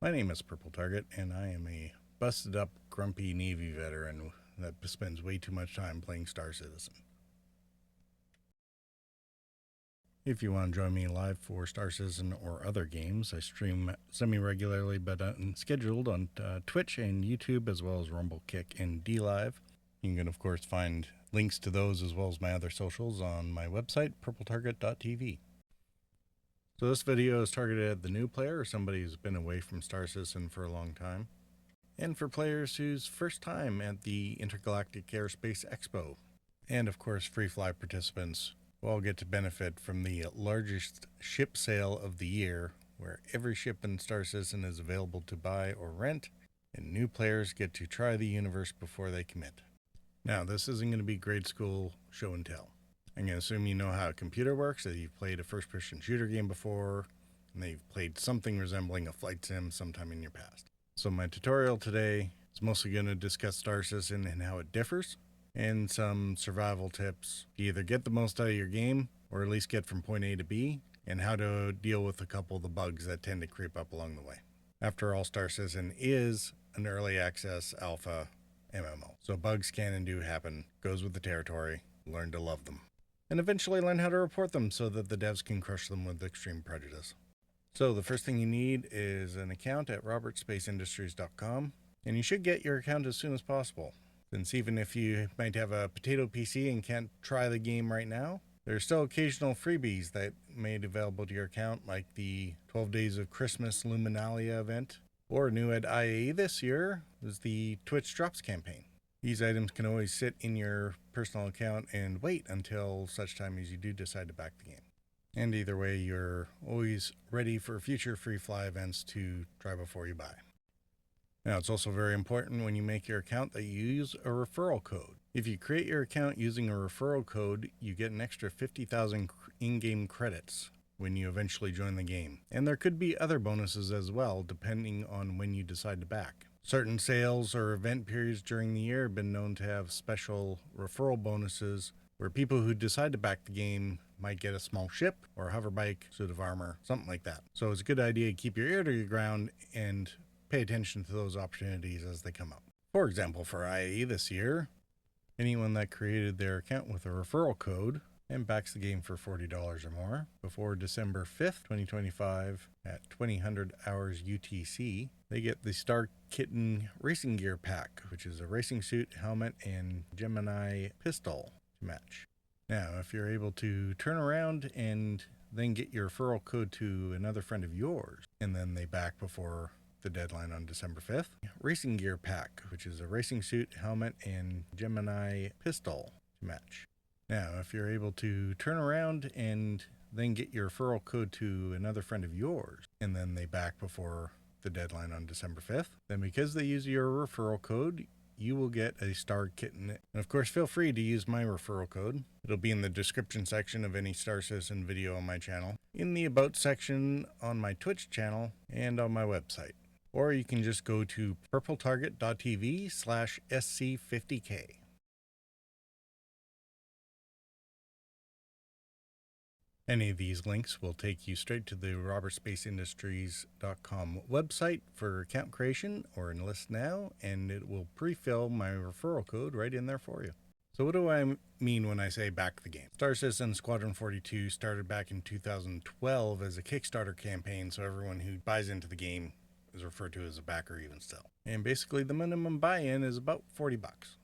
My name is Purple Target, and I am a busted up, grumpy Navy veteran that spends way too much time playing Star Citizen. If you want to join me live for Star Citizen or other games, I stream semi-regularly but unscheduled on Twitch and YouTube, as well as Rumble, Kick, and DLive. You can, of course, find links to those as well as my other socials on my website, purpletarget.tv. So this video is targeted at the new player or somebody who's been away from Star Citizen for a long time, and for players whose first time at the Intergalactic Aerospace Expo. And of course, free fly participants will all get to benefit from the largest ship sale of the year, where every ship in Star Citizen is available to buy or rent, and new players get to try the universe before they commit. Now, this isn't going to be grade school show and tell. I'm going to assume you know how a computer works, that you've played a first-person shooter game before, and that you've played something resembling a flight sim sometime in your past. So my tutorial today is mostly going to discuss Star Citizen and how it differs, and some survival tips to either get the most out of your game, or at least get from point A to B, and how to deal with a couple of the bugs that tend to creep up along the way. After all, Star Citizen is an early access alpha MMO, so bugs can and do happen. Goes with the territory. Learn to love them, and eventually learn how to report them so that the devs can crush them with extreme prejudice. So the first thing you need is an account at robertspaceindustriescom, and you should get your account as soon as possible, since even if you might have a potato PC and can't try the game right now, there are still occasional freebies that made available to your account, like the 12 Days of Christmas Luminalia event, or new at IAE this year is the Twitch Drops campaign. These items can always sit in your personal account and wait until such time as you do decide to back the game. And either way, you're always ready for future free fly events to try before you buy. Now, it's also very important when you make your account that you use a referral code. If you create your account using a referral code, you get an extra 50,000 in-game credits when you eventually join the game. And there could be other bonuses as well, depending on when you decide to back. Certain sales or event periods during the year have been known to have special referral bonuses where people who decide to back the game might get a small ship or a hover bike, suit of armor, something like that. So it's a good idea to keep your ear to the ground and pay attention to those opportunities as they come up. For example, for IAE this year, anyone that created their account with a referral code and backs the game for $40 or more before December 5th, 2025 at 2000 hours UTC, they get the Star Kitten Racing Gear Pack, which is a racing suit, helmet, and Gemini pistol to match. Now, if you're able to turn around and then get your referral code to another friend of yours, and then they back before the deadline on December 5th, Racing Gear Pack, which is a racing suit, helmet, and Gemini pistol to match. Now, if you're able to turn around and then get your referral code to another friend of yours, and then they back before the deadline on December 5th, then because they use your referral code, you will get a Star Kitten. And of course, feel free to use my referral code. It'll be in the description section of any Star Citizen video on my channel, in the About section on my Twitch channel, and on my website. Or you can just go to purpletarget.tv/SC50K. Any of these links will take you straight to the robertspaceindustriescom website for account creation or enlist now, and it will pre-fill my referral code right in there for you. So what do I mean when I say back the game? Star Citizen Squadron 42 started back in 2012 as a Kickstarter campaign, so everyone who buys into the game is referred to as a backer even still. And basically the minimum buy-in is about $40.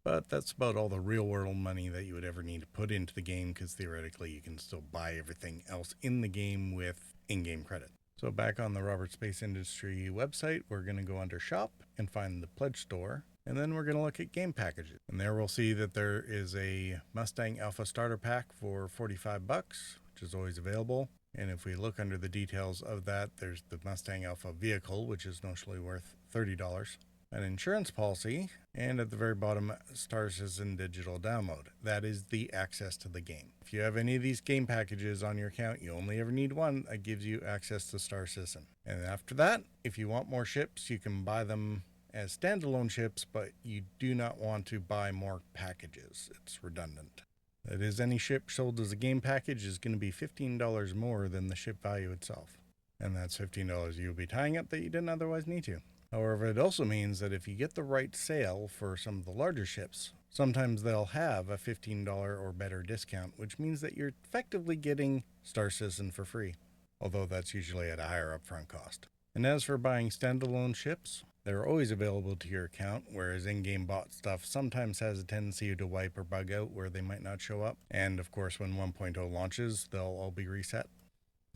But that's about all the real world money that you would ever need to put into the game, because theoretically you can still buy everything else in the game with in-game credit. So back on the Robert Space Industry website, we're going to go under shop and find the pledge store. And then we're going to look at game packages. And there we'll see that there is a Mustang Alpha starter pack for $45, which is always available. And if we look under the details of that, there's the Mustang Alpha vehicle, which is notionally worth $30. An insurance policy, and at the very bottom, Star Citizen Digital Download. That is the access to the game. If you have any of these game packages on your account, you only ever need one that gives you access to Star Citizen. And after that, if you want more ships, you can buy them as standalone ships, but you do not want to buy more packages. It's redundant. That is, any ship sold as a game package is going to be $15 more than the ship value itself. and that's $15 you'll be tying up that you didn't otherwise need to. However, it also means that if you get the right sale for some of the larger ships, sometimes they'll have a $15 or better discount, which means that you're effectively getting Star Citizen for free, although that's usually at a higher upfront cost. And as for buying standalone ships, they're always available to your account, whereas in-game bought stuff sometimes has a tendency to wipe or bug out where they might not show up. And of course, when 1.0 launches, they'll all be reset.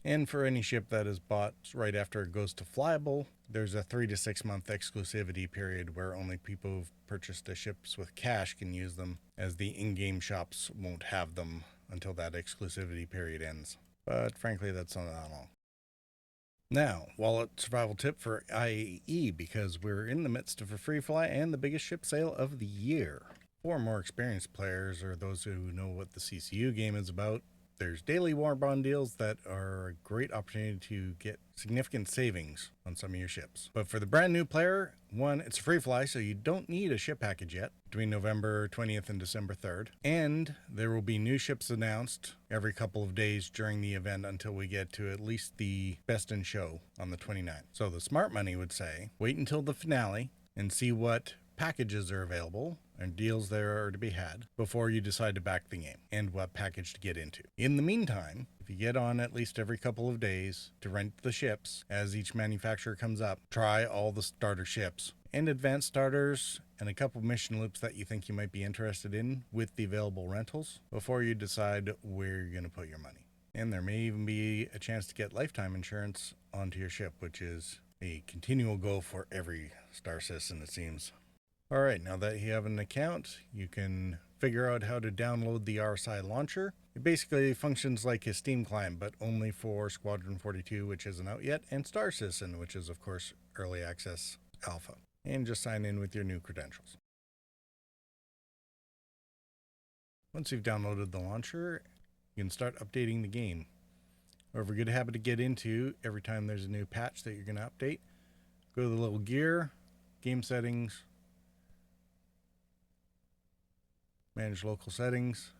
And for any ship that is bought right after it goes to flyable, there's a 3 to 6 month exclusivity period where only people who've purchased the ships with cash can use them, as the in-game shops won't have them until that exclusivity period ends. But frankly, that's not that long. Now, wallet survival tip for IAE, because we're in the midst of a free fly and the biggest ship sale of the year. For more experienced players or those who know what the CCU game is about, there's daily war bond deals that are a great opportunity to get significant savings on some of your ships. But for the brand new player, one, it's a free fly, so you don't need a ship package yet between November 20th and December 3rd. And there will be new ships announced every couple of days during the event until we get to at least the best in show on the 29th. So the smart money would say, wait until the finale and see what packages are available and deals there are to be had before you decide to back the game and what package to get into. In the meantime, if you get on at least every couple of days to rent the ships as each manufacturer comes up, try all the starter ships and advanced starters and a couple mission loops that you think you might be interested in with the available rentals before you decide where you're going to put your money. And there may even be a chance to get lifetime insurance onto your ship, which is a continual goal for every Star Citizen, it seems. Alright, now that you have an account, you can figure out how to download the RSI launcher. It basically functions like a Steam client, but only for Squadron 42, which isn't out yet, and Star Citizen, which is of course Early Access Alpha. And just sign in with your new credentials. Once you've downloaded the launcher, you can start updating the game. However, a good habit to get into every time there's a new patch that you're going to update, go to the little gear, game settings, manage local settings,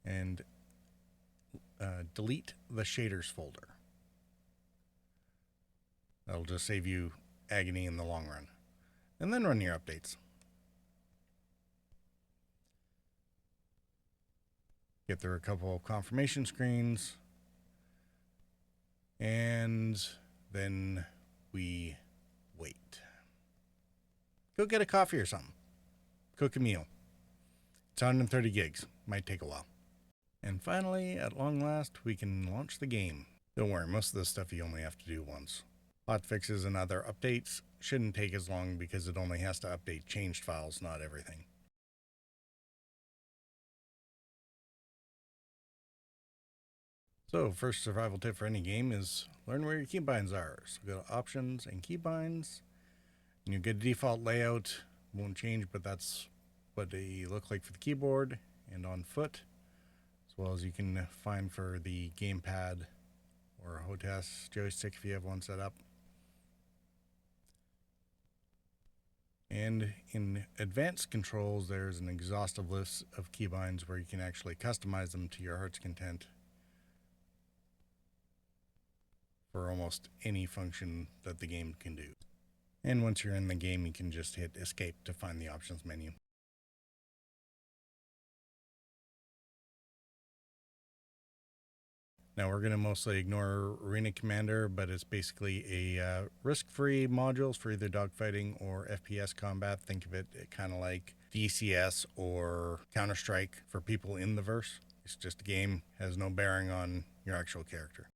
and delete the shaders folder. That'll just save you agony in the long run. And then run your updates. Get through a couple of confirmation screens, and then we wait. Go get a coffee or something. Cook a meal. It's 130 gigs. Might take a while. And finally, at long last, we can launch the game. Don't worry, most of this stuff you only have to do once. Hotfixes and other updates shouldn't take as long because it only has to update changed files, not everything. So, first survival tip for any game is learn where your keybinds are. So go to Options and Keybinds, and you get a default layout. Won't change, but that's what they look like for the keyboard and on foot, as well as you can find for the gamepad or HOTAS joystick if you have one set up. And in advanced controls, there's an exhaustive list of keybinds where you can actually customize them to your heart's content for almost any function that the game can do. And once you're in the game, you can just hit escape to find the options menu. Now we're going to mostly ignore Arena Commander, but it's basically a risk-free modules for either dogfighting or FPS combat. Think of it kind of like DCS or Counter-Strike for people in the verse. It's just a game, has no bearing on your actual character.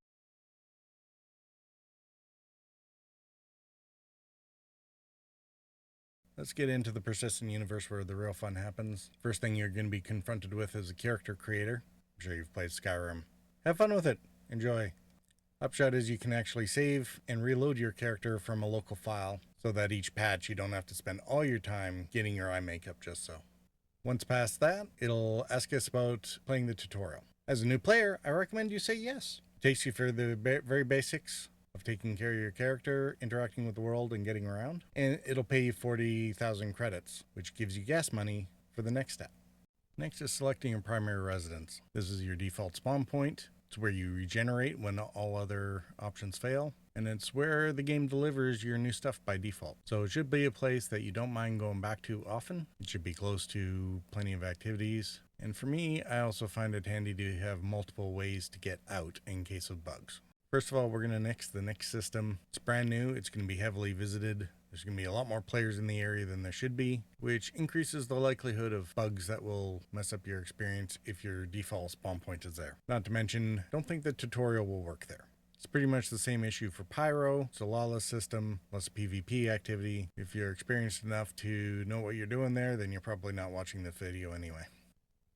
Let's get into the persistent universe where the real fun happens. First thing you're going to be confronted with is a character creator. I'm sure you've played Skyrim. Have fun with it. Enjoy. Upshot is you can actually save and reload your character from a local file so that each patch you don't have to spend all your time getting your eye makeup just so. Once past that, it'll ask us about playing the tutorial. As a new player, I recommend you say yes. It takes you through the very basics of taking care of your character, interacting with the world, and getting around. And it'll pay you 40,000 credits, which gives you gas money for the next step. Next is selecting your primary residence. This is your default spawn point. It's It's where you regenerate when all other options fail, and it's where the game delivers your new stuff by default. So it should be a place that you don't mind going back to often. It should be close to plenty of activities. And for me, I also find it handy to have multiple ways to get out in case of bugs. First of all, we're going to nix the Nix system. It's brand new. It's going to be heavily visited. There's going to be a lot more players in the area than there should be, which increases the likelihood of bugs that will mess up your experience if your default spawn point is there. Not to mention, don't think the tutorial will work there. It's pretty much the same issue for Pyro. It's a lawless system, less PvP activity. If you're experienced enough to know what you're doing there, then you're probably not watching the video anyway.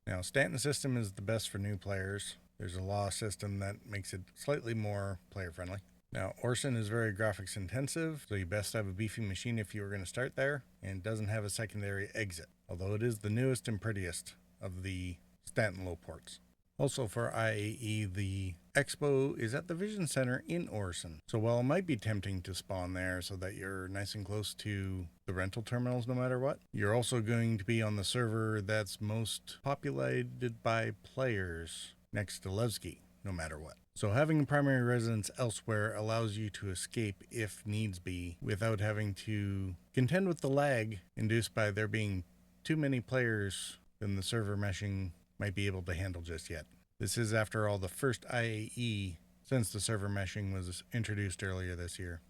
Now, Stanton system is the best for new players. There's a law system that makes it slightly more player friendly. Now, Orison is very graphics intensive, so you best have a beefy machine if you were going to start there, and doesn't have a secondary exit, although it is the newest and prettiest of the Stanton low ports. Also for IAE, the Expo is at the Vision Center in Orison. So while it might be tempting to spawn there so that you're nice and close to the rental terminals no matter what, you're also going to be on the server that's most populated by players next to Levski, no matter what. So having a primary residence elsewhere allows you to escape if needs be without having to contend with the lag induced by there being too many players than the server meshing might be able to handle just yet. This is, after all, the first IAE since the server meshing was introduced earlier this year.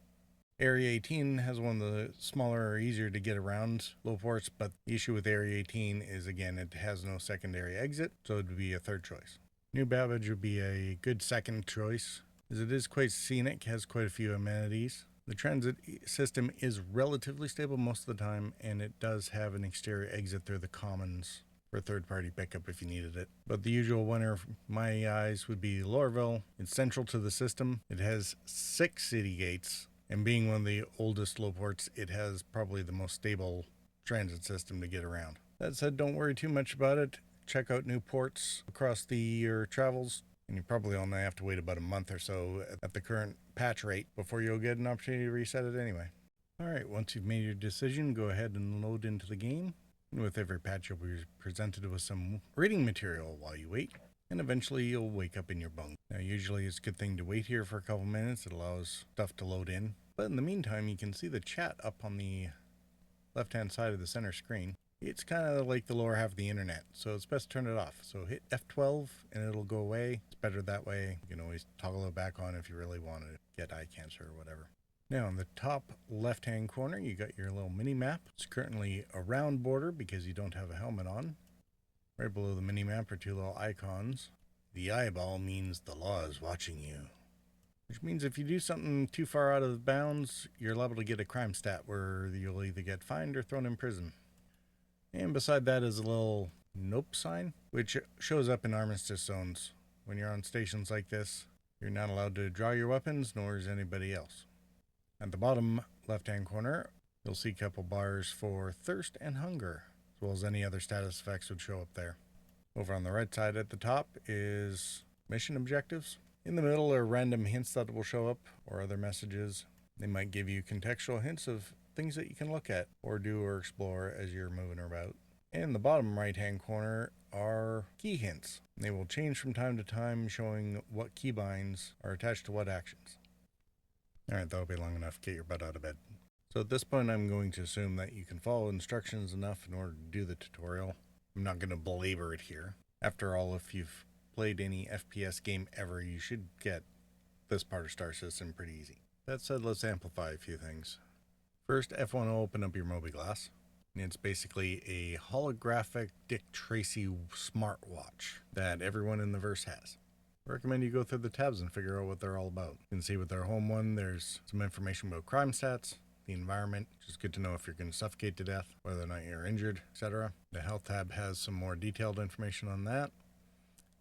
Area 18 has one of the smaller or easier to get around low ports, but the issue with Area 18 is, again, it has no secondary exit, so it would be a third choice. New Babbage would be a good second choice, as it is quite scenic, has quite a few amenities. The transit system is relatively stable most of the time, and it does have an exterior exit through the commons for third-party pickup if you needed it. But the usual winner, from my eyes, would be Lorville. It's central to the system. It has 6 city gates, and being one of the oldest low ports, it has probably the most stable transit system to get around. That said, don't worry too much about it. Check out new ports across your travels, and you probably only have to wait about a month or so at the current patch rate before you'll get an opportunity to reset it anyway. Alright, once you've made your decision, go ahead and load into the game. And with every patch, you'll be presented with some reading material while you wait, and eventually you'll wake up in your bunk. Now, usually it's a good thing to wait here for a couple minutes. It allows stuff to load in. But in the meantime, you can see the chat up on the left-hand side of the center screen. It's kind of like the lower half of the internet, so it's best to turn it off. So hit F12 and it'll go away. It's better that way. You can always toggle it back on if you really want to get eye cancer or whatever. Now, in the top left-hand corner, you got your little mini-map. It's currently a round border because you don't have a helmet on. Right below the mini-map are 2 little icons. The eyeball means the law is watching you, which means if you do something too far out of bounds, you're liable to get a crime stat where you'll either get fined or thrown in prison. And beside that is a little nope sign, which shows up in armistice zones. When you're on stations like this, you're not allowed to draw your weapons, nor is anybody else. At the bottom left-hand corner, you'll see a couple bars for thirst and hunger, as well as any other status effects would show up there. Over on the right side at the top is mission objectives. In the middle are random hints that will show up, or other messages. They might give you contextual hints of things that you can look at, or do, or explore as you're moving about. And in the bottom right-hand corner are key hints. They will change from time to time, showing what keybinds are attached to what actions. Alright, that'll be long enough. Get your butt out of bed. So at this point, I'm going to assume that you can follow instructions enough in order to do the tutorial. I'm not going to belabor it here. After all, if you've played any FPS game ever, you should get this part of Star Citizen pretty easy. That said, let's amplify a few things. First, F1 will open up your Mobiglass. And it's basically a holographic Dick Tracy smartwatch that everyone in the verse has. I recommend you go through the tabs and figure out what they're all about. You can see with their home one, there's some information about crime stats, the environment, which is good to know if you're going to suffocate to death, whether or not you're injured, etc. The health tab has some more detailed information on that.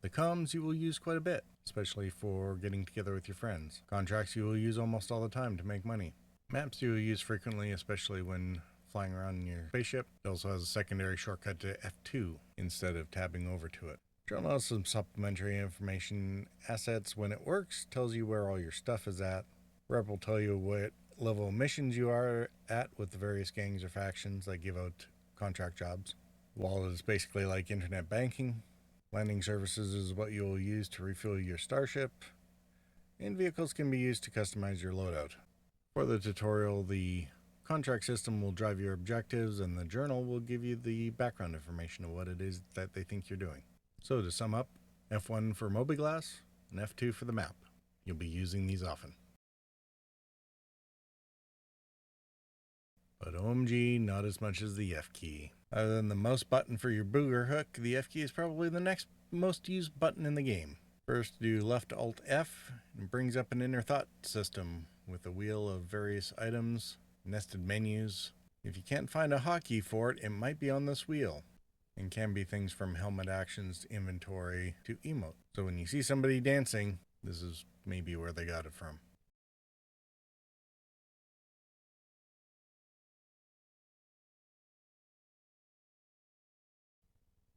The comms you will use quite a bit, especially for getting together with your friends. Contracts you will use almost all the time to make money. Maps you will use frequently, especially when flying around in your spaceship. It also has a secondary shortcut to F2 instead of tabbing over to it. Journal has some supplementary information. Assets, when it works, tells you where all your stuff is at. Rep will tell you what level of missions you are at with the various gangs or factions that give out contract jobs. Wallet is basically like internet banking. Landing services is what you'll use to refuel your starship, and vehicles can be used to customize your loadout. For the tutorial, the contract system will drive your objectives, and the journal will give you the background information of what it is that they think you're doing. So to sum up, F1 for Mobiglass and F2 for the map. You'll be using these often. But OMG, not as much as the F key. Other than the mouse button for your booger hook, the F key is probably the next most used button in the game. First, do left Alt F, and brings up an inner thought system with a wheel of various items, nested menus. If you can't find a hotkey for it, it might be on this wheel, and can be things from helmet actions to inventory to emote. So when you see somebody dancing, this is maybe where they got it from.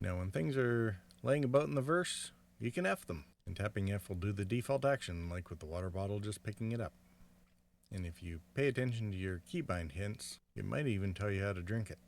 Now when things are laying about in the verse, you can F them, and tapping F will do the default action, like with the water bottle just picking it up. And if you pay attention to your keybind hints, it might even tell you how to drink it.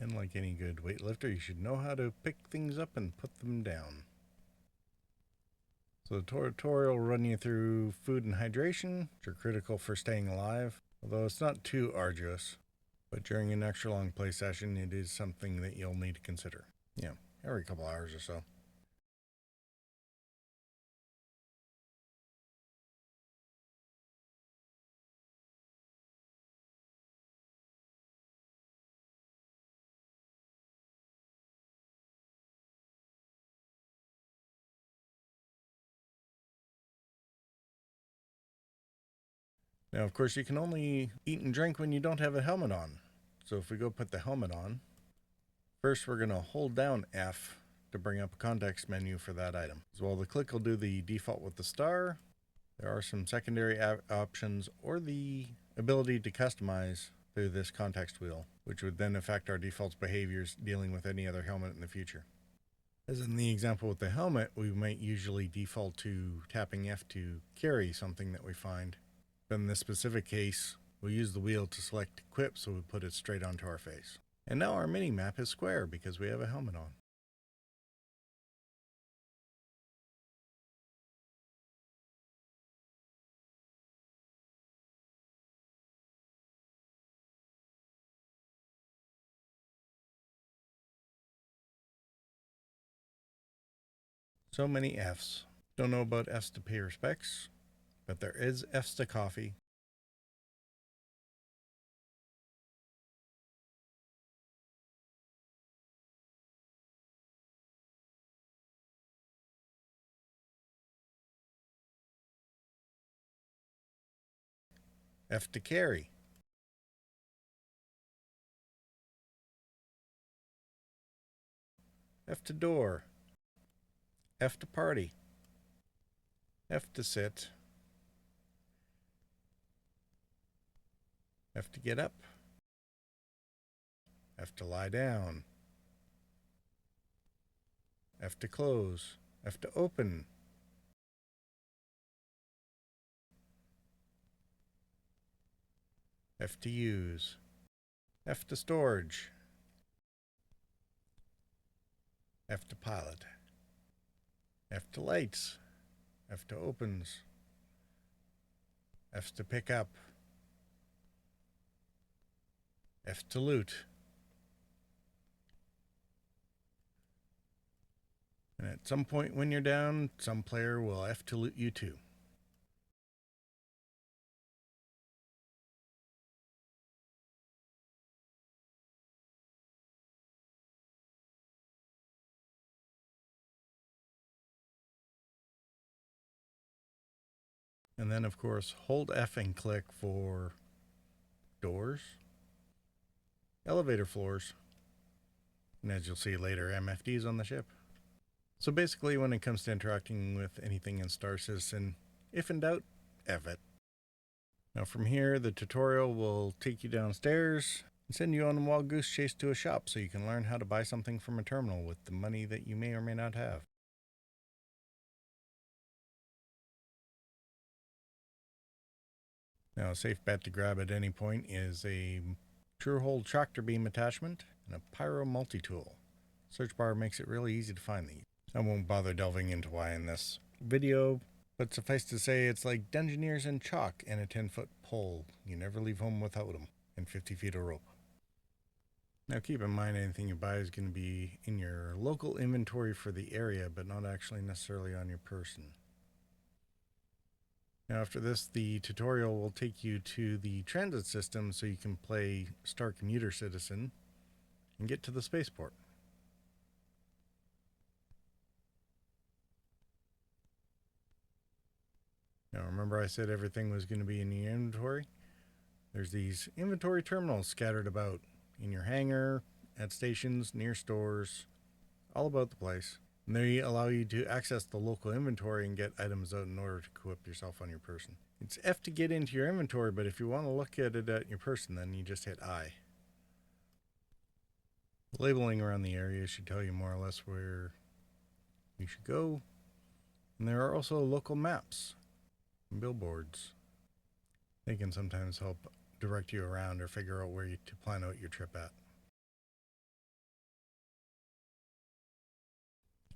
And like any good weightlifter, you should know how to pick things up and put them down. So the tutorial will run you through food and hydration, which are critical for staying alive, although it's not too arduous. But during an extra long play session, it is something that you'll need to consider. Every couple hours or so. Now, of course, you can only eat and drink when you don't have a helmet on. So if we go put the helmet on, first we're going to hold down F to bring up a context menu for that item. So while the click will do the default with the star, there are some secondary options or the ability to customize through this context wheel, which would then affect our default behaviors dealing with any other helmet in the future. As in the example with the helmet, we might usually default to tapping F to carry something that we find. But in this specific case, we'll use the wheel to select equip, so we put it straight onto our face. And now our mini map is square because we have a helmet on. So many F's. Don't know about F's to pay respects, but there is F's to coffee. F to carry. F to door. F to party. F to sit. F to get up. F to lie down. F to close. F to open. F to use. F to storage. F to pilot. F to lights. F to opens. F to pick up. F to loot. And at some point when you're down, some player will F to loot you too. And then, of course, hold F and click for doors, elevator floors, and as you'll see later, MFDs on the ship. So basically, when it comes to interacting with anything in Star Citizen, if in doubt, F it. Now from here, the tutorial will take you downstairs and send you on a wild goose chase to a shop so you can learn how to buy something from a terminal with the money that you may or may not have. Now a safe bet to grab at any point is a TrueHold tractor beam attachment and a Pyro multi-tool. Search bar makes it really easy to find these. I won't bother delving into why in this video, but suffice to say it's like Dungeoneers and chalk and a 10-foot pole. You never leave home without them, and 50 feet of rope. Now keep in mind anything you buy is going to be in your local inventory for the area, but not actually necessarily on your person. Now after this, the tutorial will take you to the transit system so you can play Star Commuter Citizen and get to the Spaceport. Now remember I said everything was going to be in the inventory? There's these inventory terminals scattered about in your hangar, at stations, near stores, all about the place. And they allow you to access the local inventory and get items out in order to equip yourself on your person. It's F to get into your inventory, but if you want to look at it at your person, then you just hit I. The labeling around the area should tell you more or less where you should go. And there are also local maps and billboards. They can sometimes help direct you around or figure out where to plan out your trip at.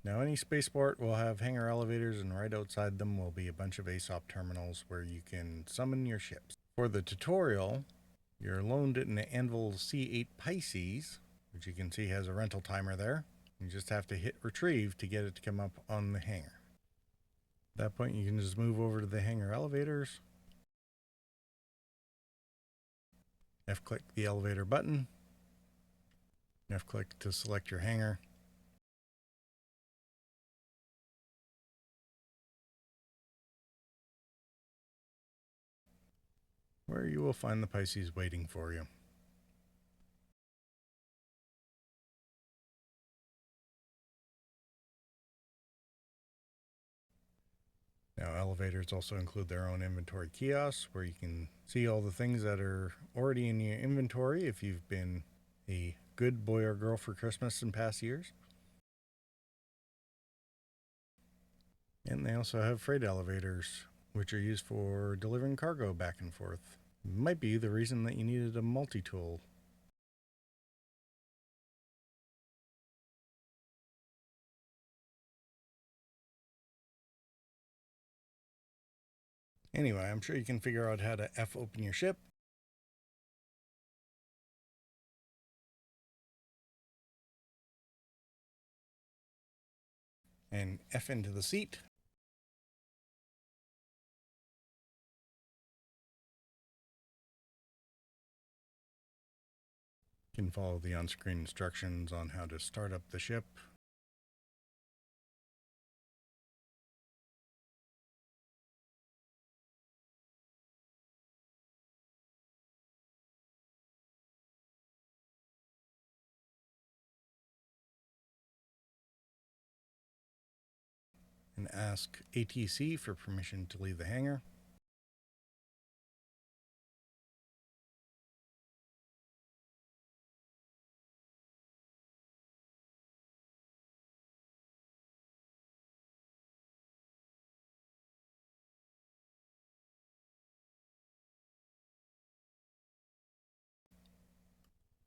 Now any spaceport will have hangar elevators, and right outside them will be a bunch of ASOP terminals where you can summon your ships. For the tutorial, you're loaned an Anvil C8 Pisces, which you can see has a rental timer there. You just have to hit retrieve to get it to come up on the hangar. At that point you can just move over to the hangar elevators, F-click the elevator button, F-click to select your hangar, where you will find the Pisces waiting for you. Now elevators also include their own inventory kiosks where you can see all the things that are already in your inventory if you've been a good boy or girl for Christmas in past years. And they also have freight elevators, which are used for delivering cargo back and forth. Might be the reason that you needed a multi-tool. Anyway, I'm sure you can figure out how to F open your ship. And F into the seat. You can follow the on-screen instructions on how to start up the ship. And ask ATC for permission to leave the hangar.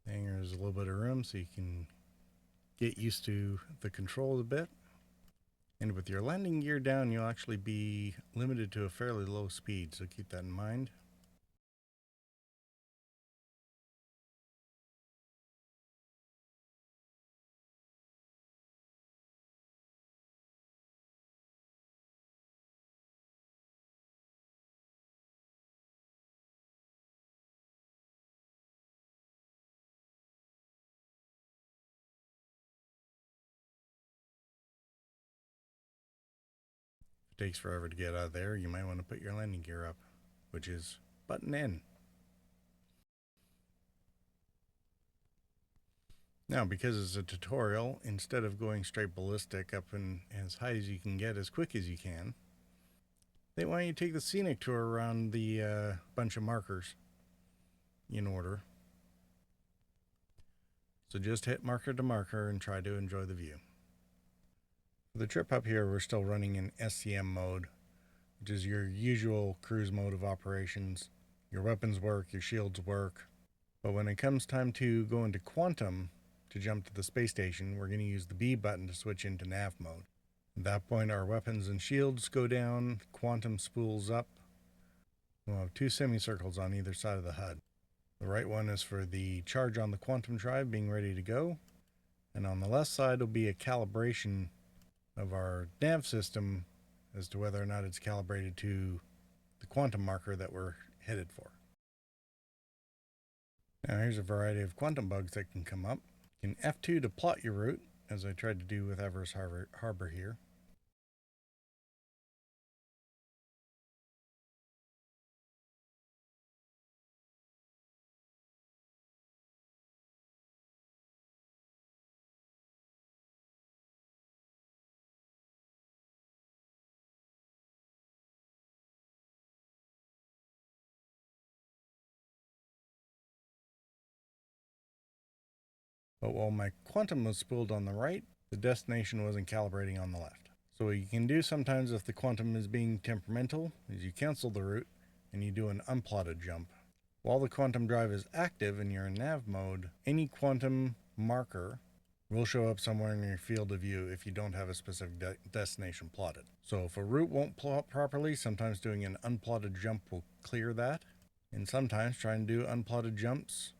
The hangar has a little bit of room so you can get used to the controls a bit. And with your landing gear down, you'll actually be limited to a fairly low speed, so keep that in mind. If it takes forever to get out of there, you might want to put your landing gear up, which is button N. Now, because it's a tutorial, instead of going straight ballistic up and as high as you can get as quick as you can, they want you to take the scenic tour around the bunch of markers in order. So just hit marker to marker and try to enjoy the view. For the trip up here, we're still running in SCM mode, which is your usual cruise mode of operations. Your weapons work, your shields work. But when it comes time to go into quantum to jump to the space station, we're going to use the B button to switch into nav mode. At that point, our weapons and shields go down, quantum spools up. We'll have two semicircles on either side of the HUD. The right one is for the charge on the quantum drive being ready to go. And on the left side will be a calibration of our nav system as to whether or not it's calibrated to the quantum marker that we're headed for. Now here's a variety of quantum bugs that can come up. You can F2 to plot your route, as I tried to do with Everest Harbor here. But while my quantum was spooled on the right, the destination wasn't calibrating on the left. So what you can do sometimes if the quantum is being temperamental is you cancel the route and you do an unplotted jump. While the quantum drive is active and you're in nav mode, any quantum marker will show up somewhere in your field of view if you don't have a specific destination plotted. So if a route won't plot properly, sometimes doing an unplotted jump will clear that. And sometimes trying to do unplotted jumps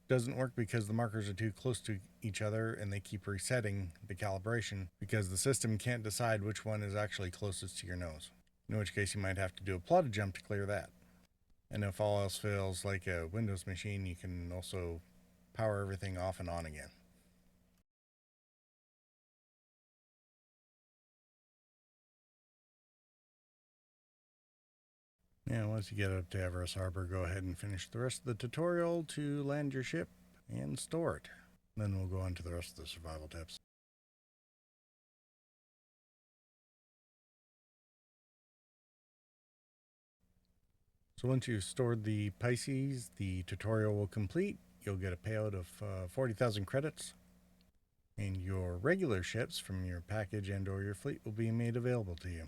doesn't work because the markers are too close to each other and they keep resetting the calibration because the system can't decide which one is actually closest to your nose. In which case you might have to do a plotted jump to clear that. And if all else fails, like a Windows machine, you can also power everything off and on again. Now once you get up to Everest Harbor, go ahead and finish the rest of the tutorial to land your ship and store it. Then we'll go on to the rest of the survival tips. So once you've stored the Pisces, the tutorial will complete. You'll get a payout of 40,000 credits. And your regular ships from your package and or your fleet will be made available to you.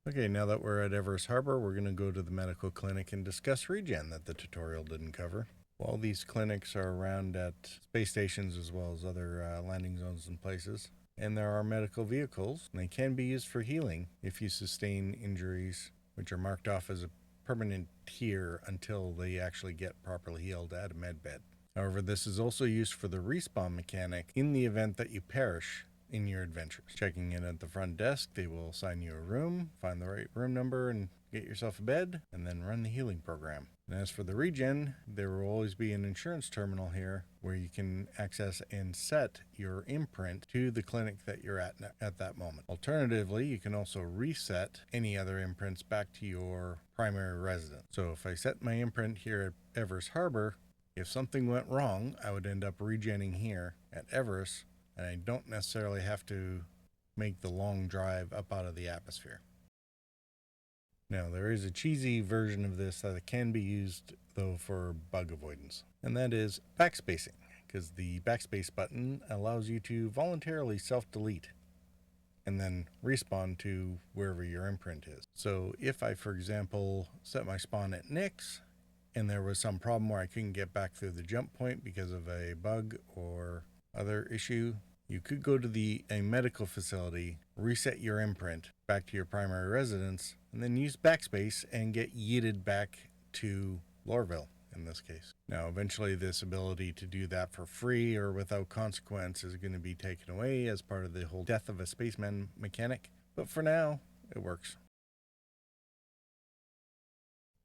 Okay, now that we're at Everest Harbor, we're going to go to the medical clinic and discuss Regen that the tutorial didn't cover. While these clinics are around at space stations as well as other landing zones and places, and there are medical vehicles, and they can be used for healing if you sustain injuries, which are marked off as a permanent here until they actually get properly healed at a med bed. However, this is also used for the respawn mechanic in the event that you perish in your adventures. Checking in at the front desk, they will assign you a room, find the right room number and get yourself a bed, and then run the healing program. And as for the Regen, there will always be an insurance terminal here where you can access and set your imprint to the clinic that you're at that moment. Alternatively, you can also reset any other imprints back to your primary residence. So if I set my imprint here at Everest Harbor, if something went wrong, I would end up regenning here at Everest, and I don't necessarily have to make the long drive up out of the atmosphere. Now, there is a cheesy version of this that can be used, though, for bug avoidance, and that is backspacing, because the backspace button allows you to voluntarily self-delete and then respawn to wherever your imprint is. So if I, for example, set my spawn at Nix, and there was some problem where I couldn't get back through the jump point because of a bug or other issue, you could go to a medical facility, reset your imprint back to your primary residence, and then use backspace and get yeeted back to Lorville in this case. Now, eventually this ability to do that for free or without consequence is going to be taken away as part of the whole death of a spaceman mechanic, but for now, it works.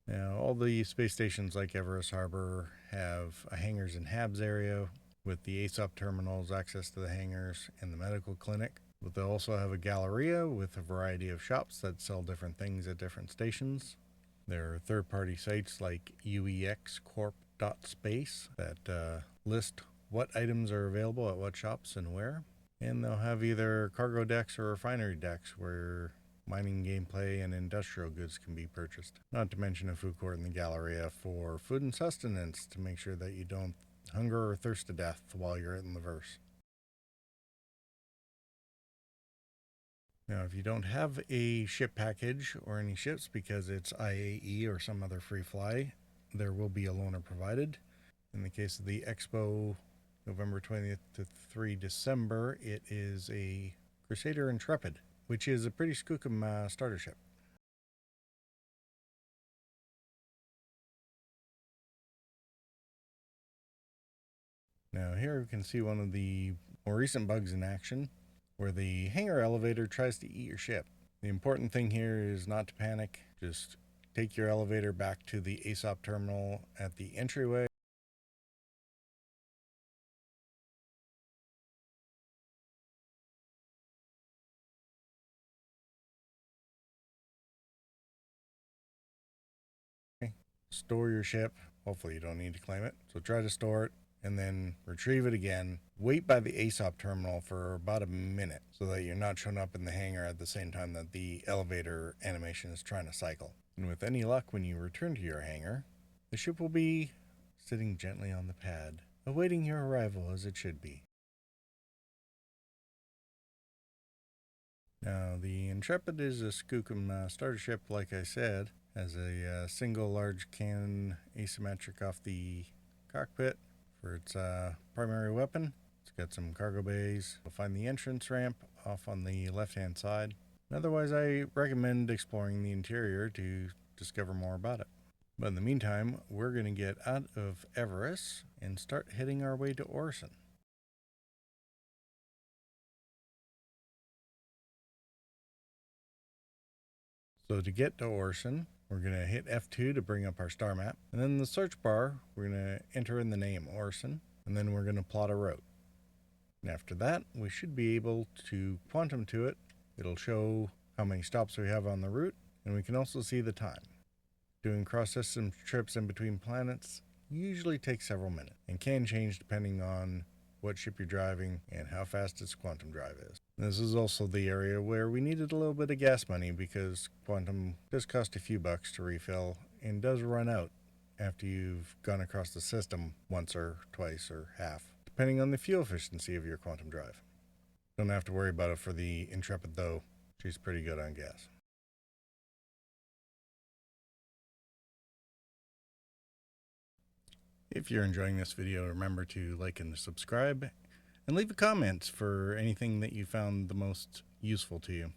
Now, all the space stations like Everest Harbor have a hangars and habs area with the ASOP terminals, access to the hangars, and the medical clinic. But they also have a galleria with a variety of shops that sell different things at different stations. There are third-party sites like UEX Corp shop.space that list what items are available at what shops and where. And they'll have either cargo decks or refinery decks where mining gameplay and industrial goods can be purchased. Not to mention a food court in the Galleria for food and sustenance to make sure that you don't hunger or thirst to death while you're in the verse. Now, if you don't have a ship package or any ships because it's IAE or some other free fly, there will be a loaner provided. In the case of the Expo, November 20th to 3 December, it is a Crusader Intrepid, which is a pretty skookum starter ship. Now here we can see one of the more recent bugs in action, where the hangar elevator tries to eat your ship. The important thing here is not to panic. Just take your elevator back to the ASOP terminal at the entryway. Store your ship. Hopefully you don't need to claim it. So try to store it and then retrieve it again. Wait by the ASOP terminal for about a minute so that you're not showing up in the hangar at the same time that the elevator animation is trying to cycle. And with any luck, when you return to your hangar, the ship will be sitting gently on the pad, awaiting your arrival as it should be. Now, the Intrepid is a skookum starter ship, like I said, has a single large cannon asymmetric off the cockpit for its primary weapon. It's got some cargo bays. You'll find the entrance ramp off on the left-hand side. Otherwise, I recommend exploring the interior to discover more about it. But in the meantime, we're going to get out of Everest and start heading our way to Orison. So to get to Orison, we're going to hit F2 to bring up our star map. And then in the search bar, we're going to enter in the name Orison, and then we're going to plot a route. And after that, we should be able to quantum to it. It'll show how many stops we have on the route, and we can also see the time. Doing cross-system trips in between planets usually takes several minutes and can change depending on what ship you're driving and how fast its quantum drive is. This is also the area where we needed a little bit of gas money because quantum does cost a few bucks to refill and does run out after you've gone across the system once or twice or half, depending on the fuel efficiency of your quantum drive. Don't have to worry about it for the Intrepid though. She's pretty good on gas. If you're enjoying this video, remember to like and subscribe, and leave a comment for anything that you found the most useful to you.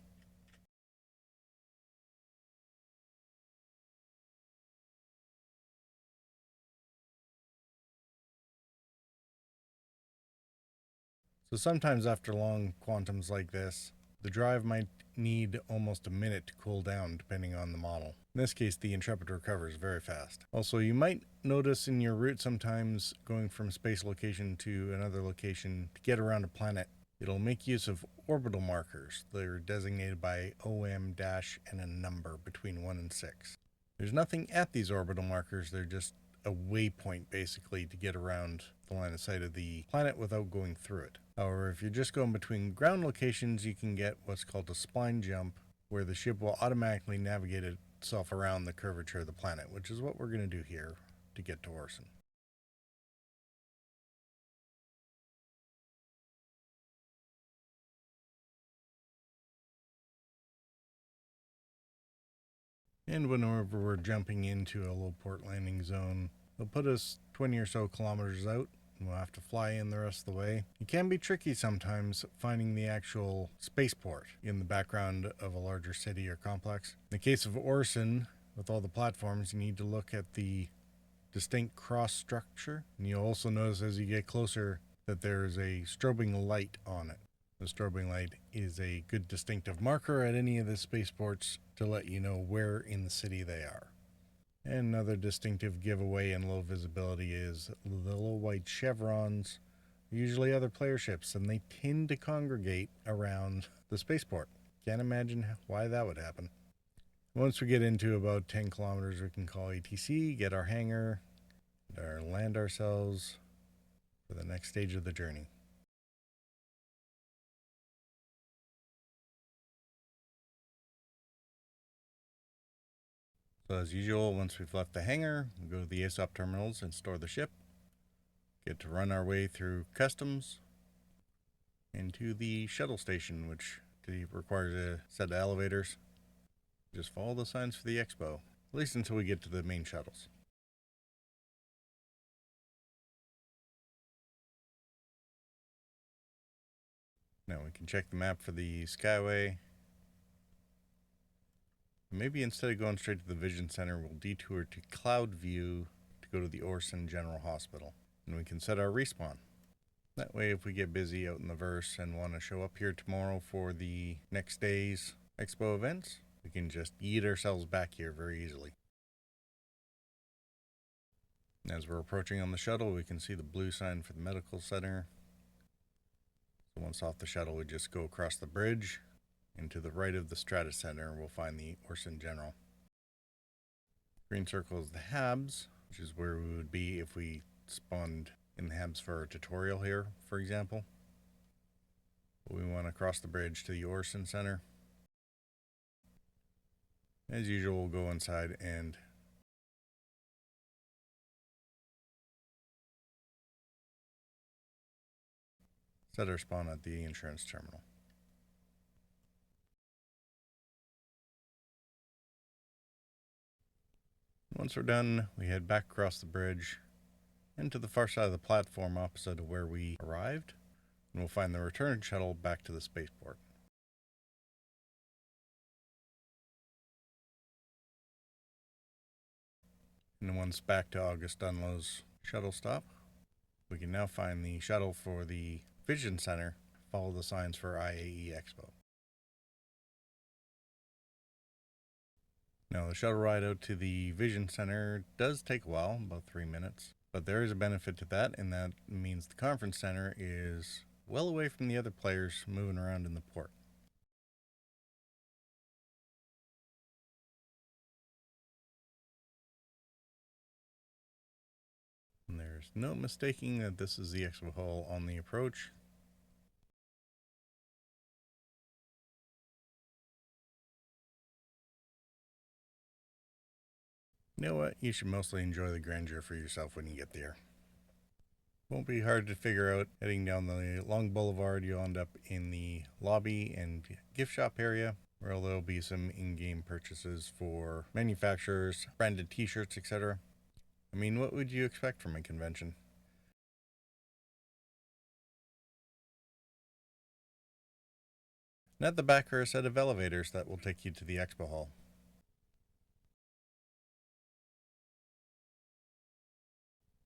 So sometimes after long quantums like this, the drive might need almost a minute to cool down depending on the model. In this case, the Intrepid recovers very fast. Also, you might notice in your route sometimes going from space location to another location to get around a planet, it'll make use of orbital markers. They're designated by OM- and a number between 1 and 6. There's nothing at these orbital markers, they're just a waypoint basically to get around the line of sight of the planet without going through it. However, if you're just going between ground locations, you can get what's called a spline jump, where the ship will automatically navigate itself around the curvature of the planet, which is what we're going to do here to get to Orison. And whenever we're jumping into a low port landing zone, they'll put us 20 or so kilometers out, and we'll have to fly in the rest of the way. It can be tricky sometimes finding the actual spaceport in the background of a larger city or complex. In the case of Orison, with all the platforms, you need to look at the distinct cross structure, and you'll also notice as you get closer that there's a strobing light on it. The strobing light is a good distinctive marker at any of the spaceports to let you know where in the city they are. And another distinctive giveaway in low visibility is the little white chevrons, usually other player ships, and they tend to congregate around the spaceport. Can't imagine why that would happen. Once we get into about 10 kilometers, we can call ATC, get our hangar, and land ourselves for the next stage of the journey. So as usual, once we've left the hangar, we go to the ASOP terminals and store the ship. Get to run our way through customs into the shuttle station, which requires a set of elevators. Just follow the signs for the Expo, at least until we get to the main shuttles. Now we can check the map for the Skyway. Maybe instead of going straight to the Vision Center, we'll detour to Cloud View to go to the Orison General Hospital. And we can set our respawn. That way, if we get busy out in the verse and want to show up here tomorrow for the next day's Expo events, we can just yeet ourselves back here very easily. As we're approaching on the shuttle, we can see the blue sign for the medical center. So once off the shuttle, we just go across the bridge. And to the right of the Stratus Center, we'll find the Orison General. Green circle is the Habs, which is where we would be if we spawned in the Habs for a tutorial here, for example. We want to cross the bridge to the Orison Center. As usual, we'll go inside and set our spawn at the insurance terminal. Once we're done, we head back across the bridge and to the far side of the platform opposite of where we arrived, and we'll find the return shuttle back to the spaceport. And once back to August Dunlow's shuttle stop, we can now find the shuttle for the Vision Center, follow the signs for IAE Expo. Now, the shuttle ride out to the Vision Center does take a while, about 3 minutes, but there is a benefit to that, and that means the conference center is well away from the other players moving around in the port. And there's no mistaking that this is the Expo Hall on the approach. You know what? You should mostly enjoy the grandeur for yourself when you get there. Won't be hard to figure out. Heading down the long boulevard, you'll end up in the lobby and gift shop area, where there'll be some in-game purchases for manufacturers, branded t-shirts, etc. I mean, what would you expect from a convention? And at the back are a set of elevators that will take you to the Expo Hall.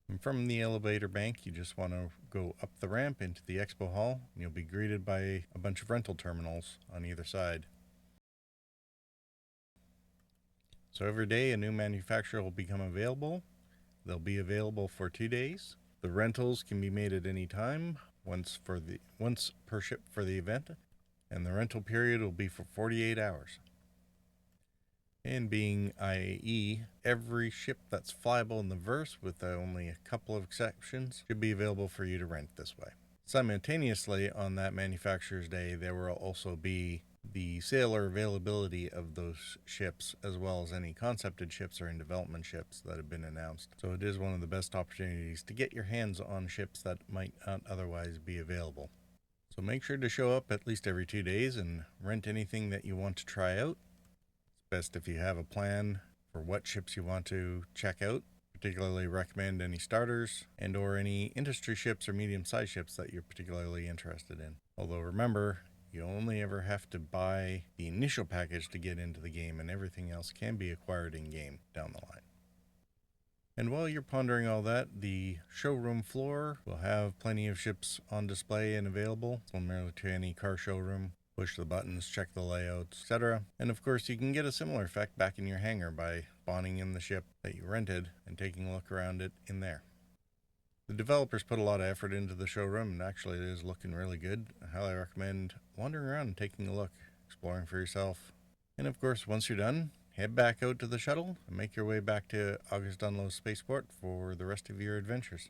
And from the elevator bank, you just want to go up the ramp into the Expo Hall, and you'll be greeted by a bunch of rental terminals on either side. So every day a new manufacturer will become available. They'll be available for 2 days. The rentals can be made at any time, once per ship for the event, and the rental period will be for 48 hours. And being IAE, every ship that's flyable in the verse, with only a couple of exceptions, should be available for you to rent this way. Simultaneously, on that manufacturer's day, there will also be the sale or availability of those ships, as well as any concepted ships or in development ships that have been announced. So it is one of the best opportunities to get your hands on ships that might not otherwise be available. So make sure to show up at least every 2 days and rent anything that you want to try out. Best if you have a plan for what ships you want to check out. Particularly recommend any starters and or any industry ships or medium-sized ships that you're particularly interested in. Although remember, you only ever have to buy the initial package to get into the game, and everything else can be acquired in-game down the line. And while you're pondering all that, the showroom floor will have plenty of ships on display and available, similar to any car showroom. Push the buttons, check the layouts, etc. And of course, you can get a similar effect back in your hangar by spawning in the ship that you rented and taking a look around it in there. The developers put a lot of effort into the showroom, and actually it is looking really good. I highly recommend wandering around and taking a look, exploring for yourself. And of course, once you're done, head back out to the shuttle and make your way back to August Dunlow Spaceport for the rest of your adventures.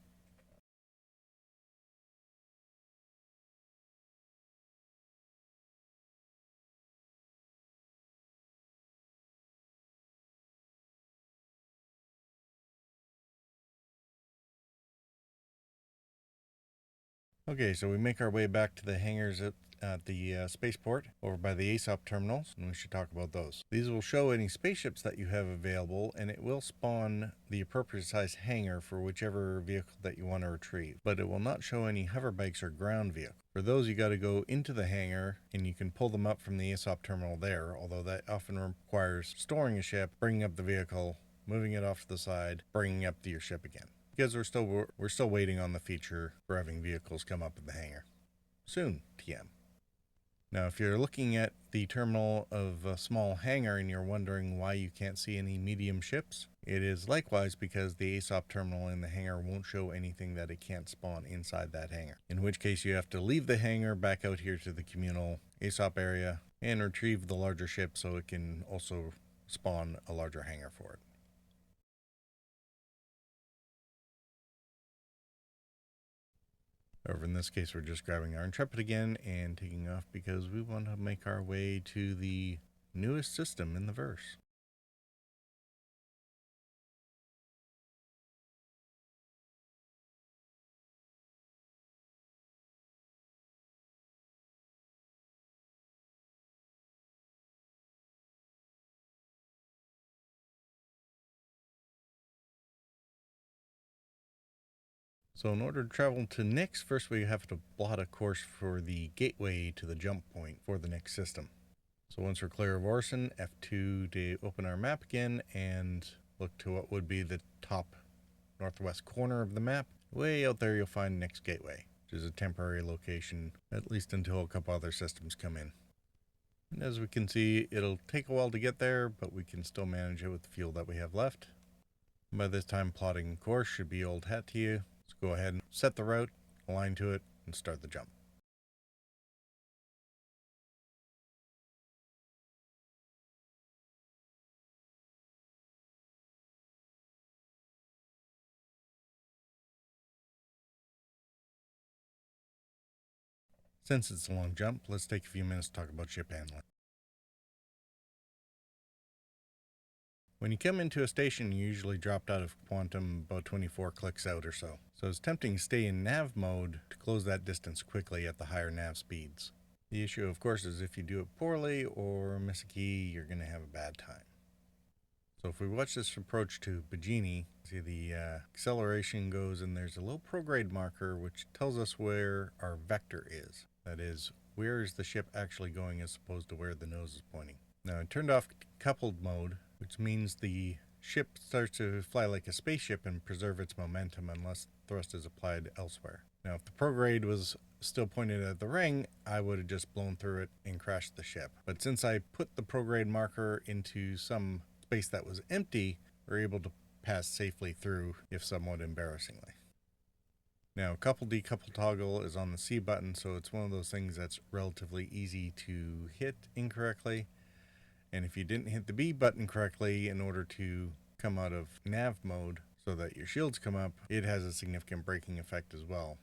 Okay, so we make our way back to the hangars at the spaceport over by the ASOP terminals, and we should talk about those. These will show any spaceships that you have available, and it will spawn the appropriate size hangar for whichever vehicle that you want to retrieve, but it will not show any hover bikes or ground vehicles. For those, you got to go into the hangar, and you can pull them up from the ASOP terminal there, although that often requires storing a ship, bringing up the vehicle, moving it off to the side, bringing up to your ship again. Because we're still waiting on the feature for having vehicles come up in the hangar. Soon, TM. Now, if you're looking at the terminal of a small hangar and you're wondering why you can't see any medium ships, it is likewise because the ASOP terminal in the hangar won't show anything that it can't spawn inside that hangar. In which case you have to leave the hangar back out here to the communal ASOP area and retrieve the larger ship so it can also spawn a larger hangar for it. However, in this case, we're just grabbing our Intrepid again and taking off because we want to make our way to the newest system in the verse. So in order to travel to Nyx, first we have to plot a course for the gateway to the jump point for the Nyx system. So once we're clear of Orison, F2 to open our map again and look to what would be the top northwest corner of the map. Way out there you'll find Nyx Gateway, which is a temporary location, at least until a couple other systems come in. And as we can see, it'll take a while to get there, but we can still manage it with the fuel that we have left. And by this time, plotting course should be old hat to you. So go ahead and set the route, align to it, and start the jump. Since it's a long jump, let's take a few minutes to talk about ship handling. When you come into a station, you usually dropped out of quantum about 24 clicks out or so. So it's tempting to stay in nav mode to close that distance quickly at the higher nav speeds. The issue, of course, is if you do it poorly or miss a key, you're going to have a bad time. So if we watch this approach to Bajini, see the acceleration goes and there's a little prograde marker which tells us where our vector is. That is, where is the ship actually going as opposed to where the nose is pointing. Now I turned off coupled mode, which means the ship starts to fly like a spaceship and preserve its momentum unless thrust is applied elsewhere. Now if the prograde was still pointed at the ring, I would have just blown through it and crashed the ship. But since I put the prograde marker into some space that was empty, we're able to pass safely through, if somewhat embarrassingly. Now, couple decouple toggle is on the C button, so it's one of those things that's relatively easy to hit incorrectly. And if you didn't hit the B button correctly in order to come out of nav mode so that your shields come up, it has a significant braking effect as well.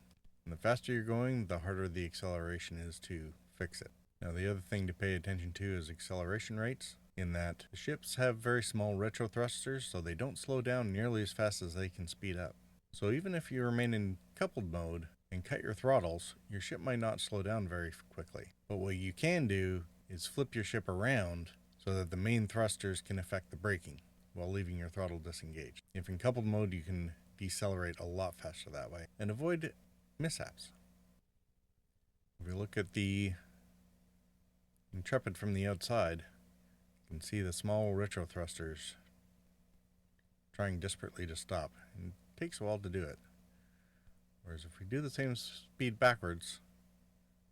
And the faster you're going, the harder the acceleration is to fix it. Now, the other thing to pay attention to is acceleration rates, in that the ships have very small retro thrusters, so they don't slow down nearly as fast as they can speed up. So even if you remain in coupled mode and cut your throttles, your ship might not slow down very quickly. But what you can do is flip your ship around so that the main thrusters can affect the braking while leaving your throttle disengaged. If in coupled mode, you can decelerate a lot faster that way and avoid mishaps. If we look at the Intrepid from the outside, you can see the small retro thrusters trying desperately to stop, and it takes a while to do it. Whereas if we do the same speed backwards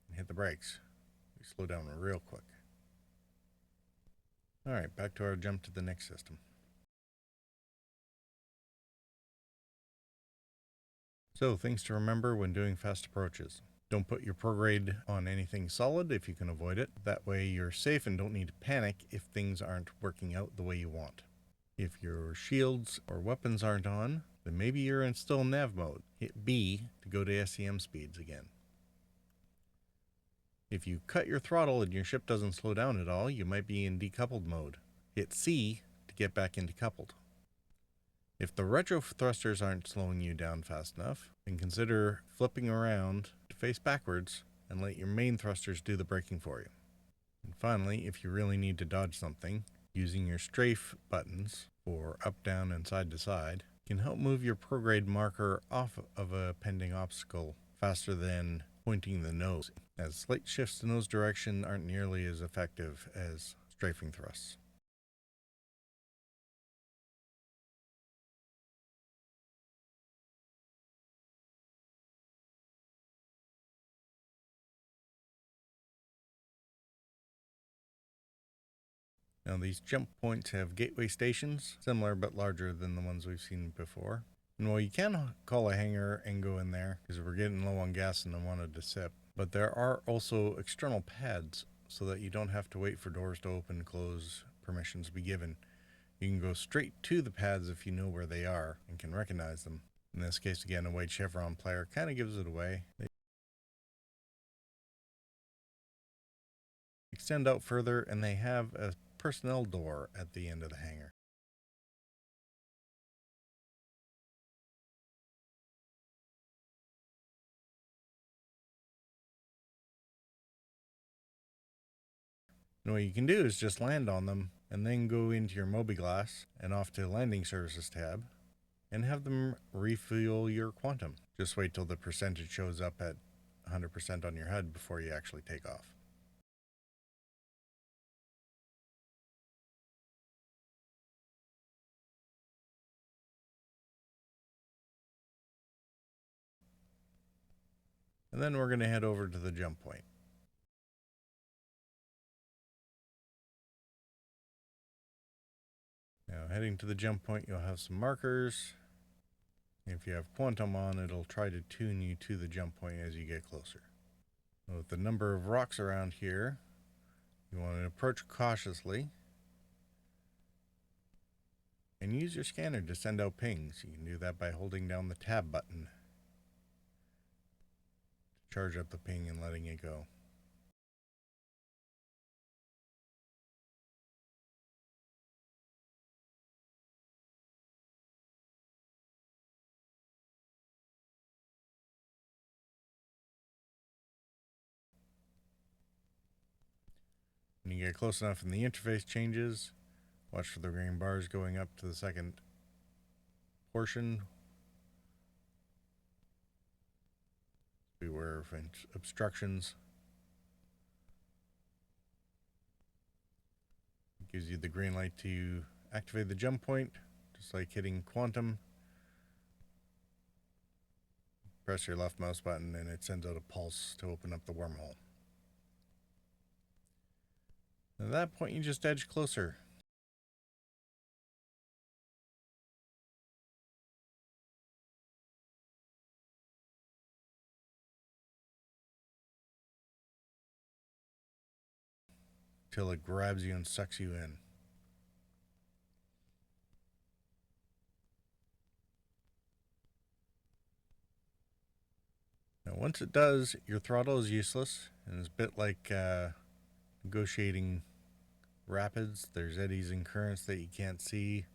and hit the brakes, we slow down real quick. Alright, back to our jump to the next system. So, things to remember when doing fast approaches. Don't put your prograde on anything solid if you can avoid it. That way you're safe and don't need to panic if things aren't working out the way you want. If your shields or weapons aren't on, then maybe you're in still nav mode. Hit B to go to SEM speeds again. If you cut your throttle and your ship doesn't slow down at all, you might be in decoupled mode. Hit C to get back into coupled. If the retro thrusters aren't slowing you down fast enough, then consider flipping around to face backwards and let your main thrusters do the braking for you. And finally, if you really need to dodge something, using your strafe buttons for up, down, and side to side can help move your prograde marker off of a pending obstacle faster than pointing the nose, as slight shifts in nose direction aren't nearly as effective as strafing thrusts. Now these jump points have gateway stations, similar but larger than the ones we've seen before. And while you can call a hangar and go in there, because we're getting low on gas and I wanted to sip, but there are also external pads so that you don't have to wait for doors to open, close, permissions to be given. You can go straight to the pads if you know where they are and can recognize them. In this case, again, a white chevron player kind of gives it away. They extend out further and they have a personnel door at the end of the hangar. And what you can do is just land on them and then go into your Mobiglass and off to the landing services tab and have them refuel your quantum. Just wait till the percentage shows up at 100% on your HUD before you actually take off. And then we're going to head over to the jump point. Now heading to the jump point, you'll have some markers. If you have quantum on, it'll try to tune you to the jump point as you get closer. With the number of rocks around here, you want to approach cautiously and use your scanner to send out pings. You can do that by holding down the tab button to charge up the ping and letting it go. When you get close enough and the interface changes, watch for the green bars going up to the second portion. Beware of obstructions. It gives you the green light to activate the jump point, just like hitting quantum. Press your left mouse button and it sends out a pulse to open up the wormhole. At that point, you just edge closer. Till it grabs you and sucks you in. Now, once it does, your throttle is useless, and it's a bit like negotiating rapids. There's eddies and currents that you can't see.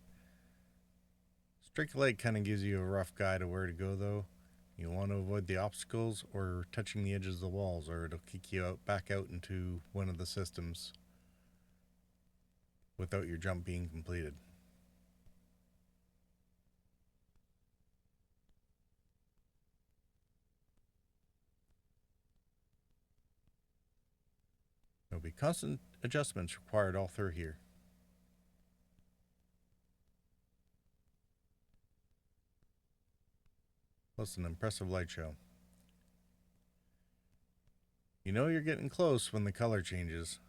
Strict light kind of gives you a rough guide of where to go, though. You want to avoid the obstacles or touching the edges of the walls, or it'll kick you back out into one of the systems without your jump being completed. There'll be constant adjustments required all through here. Plus an impressive light show. You know you're getting close when the color changes.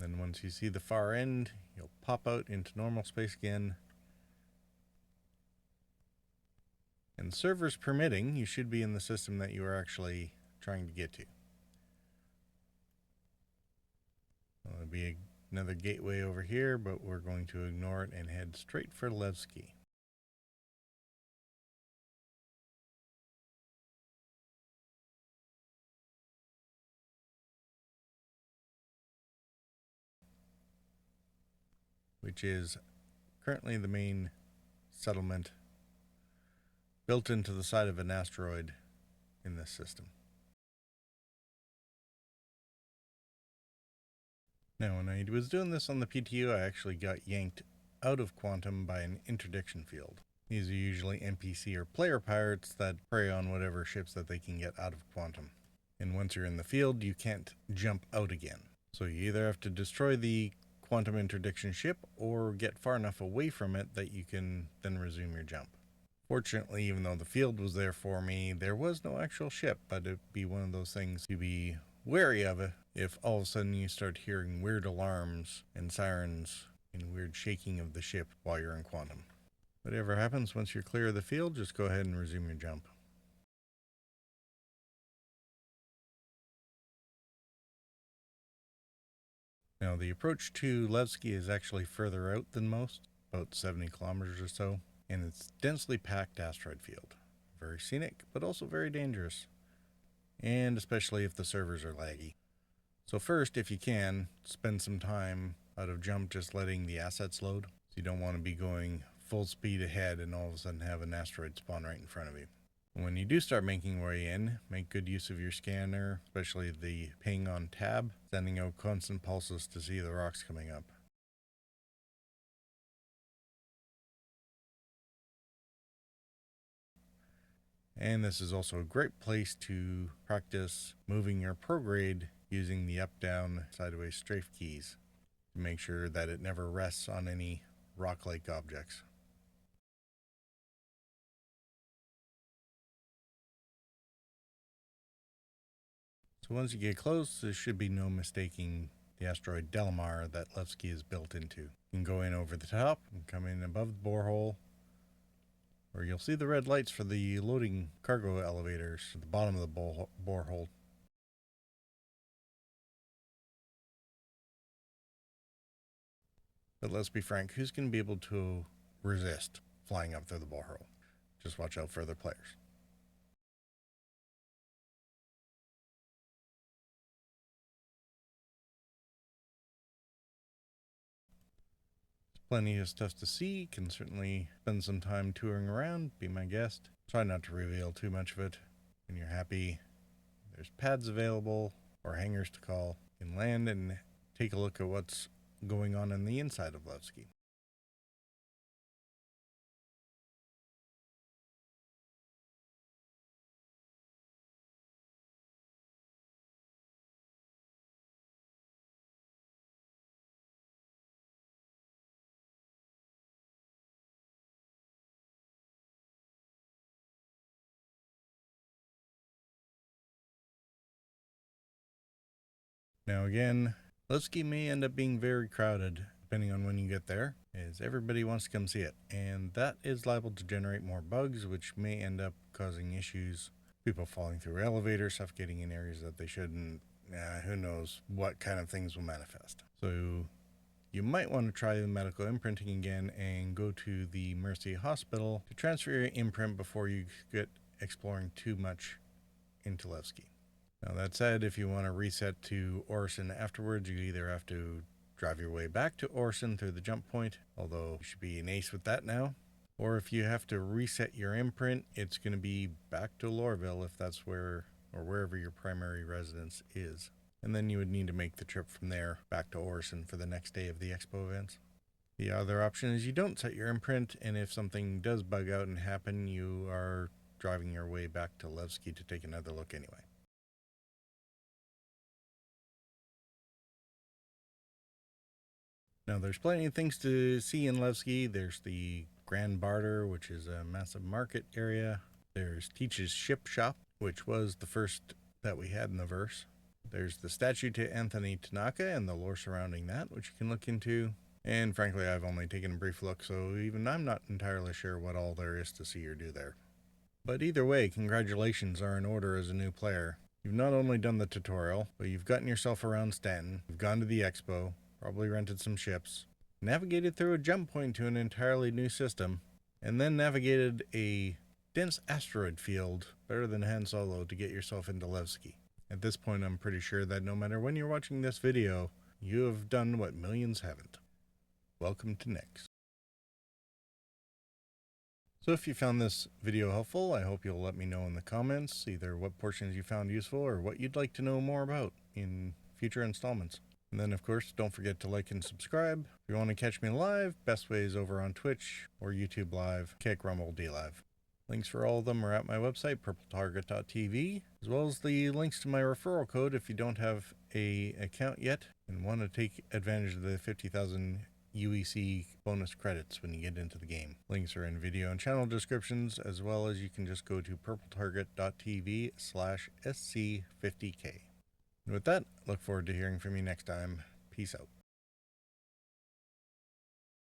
Then once you see the far end, you'll pop out into normal space again. And servers permitting, you should be in the system that you are actually trying to get to. There'll be another gateway over here, but we're going to ignore it and head straight for Levski. Which is currently the main settlement built into the side of an asteroid in this system. Now, when I was doing this on the PTU, I actually got yanked out of Quantum by an interdiction field. These are usually NPC or player pirates that prey on whatever ships that they can get out of Quantum. And once you're in the field, you can't jump out again. So you either have to destroy the Quantum interdiction ship or get far enough away from it that you can then resume your jump. Fortunately, even though the field was there for me, there was no actual ship, but it'd be one of those things to be wary of it if all of a sudden you start hearing weird alarms and sirens and weird shaking of the ship while you're in Quantum. Whatever happens once you're clear of the field, just go ahead and resume your jump. Now, the approach to Levski is actually further out than most, about 70 kilometers or so, and it's densely packed asteroid field. Very scenic, but also very dangerous, and especially if the servers are laggy. So first, if you can, spend some time out of jump just letting the assets load. So you don't want to be going full speed ahead and all of a sudden have an asteroid spawn right in front of you. When you do start making your way in, make good use of your scanner, especially the ping on tab, sending out constant pulses to see the rocks coming up. And this is also a great place to practice moving your prograde using the up, down, sideways strafe keys to make sure that it never rests on any rock-like objects. So once you get close, there should be no mistaking the asteroid Delamar that Levski is built into. You can go in over the top and come in above the borehole, where you'll see the red lights for the loading cargo elevators at the bottom of the borehole. But let's be frank, who's going to be able to resist flying up through the borehole? Just watch out for other players. Plenty of stuff to see. Can certainly spend some time touring around, be my guest. Try not to reveal too much of it. When you're happy, there's pads available or hangars to call. You can land and take a look at what's going on the inside of Levski. Now again, Levski may end up being very crowded depending on when you get there, as everybody wants to come see it, and that is liable to generate more bugs, which may end up causing issues. People falling through elevators, suffocating in areas that they shouldn't. Who knows what kind of things will manifest. So you might want to try the medical imprinting again and go to the Mercy Hospital to transfer your imprint before you get exploring too much into Levski. Now that said, if you want to reset to Orison afterwards, you either have to drive your way back to Orison through the jump point, although you should be an ace with that now. Or if you have to reset your imprint, it's going to be back to Lorville if that's where or wherever your primary residence is. And then you would need to make the trip from there back to Orison for the next day of the Expo events. The other option is you don't set your imprint, and if something does bug out and happen, you are driving your way back to Levski to take another look anyway. Now, there's plenty of things to see in Levski. There's the Grand Barter, which is a massive market area. There's Teach's Ship Shop, which was the first that we had in the verse. There's the statue to Anthony Tanaka and the lore surrounding that, which you can look into. And frankly, I've only taken a brief look, so even I'm not entirely sure what all there is to see or do there. But either way, congratulations are in order as a new player. You've not only done the tutorial, but you've gotten yourself around Stanton, you've gone to the Expo, probably rented some ships, navigated through a jump point to an entirely new system, and then navigated a dense asteroid field better than Han Solo to get yourself into Levski. At this point, I'm pretty sure that no matter when you're watching this video, you have done what millions haven't. Welcome to Next. So if you found this video helpful, I hope you'll let me know in the comments either what portions you found useful or what you'd like to know more about in future installments. And then of course, don't forget to like and subscribe. If you want to catch me live, best way is over on Twitch or YouTube Live, Kick, Rumble, D-Live. Links for all of them are at my website, purpletarget.tv, as well as the links to my referral code if you don't have an account yet and want to take advantage of the 50,000 UEC bonus credits when you get into the game. Links are in video and channel descriptions, as well as you can just go to purpletarget.tv/SC50K. And with that, look forward to hearing from you next time. Peace out.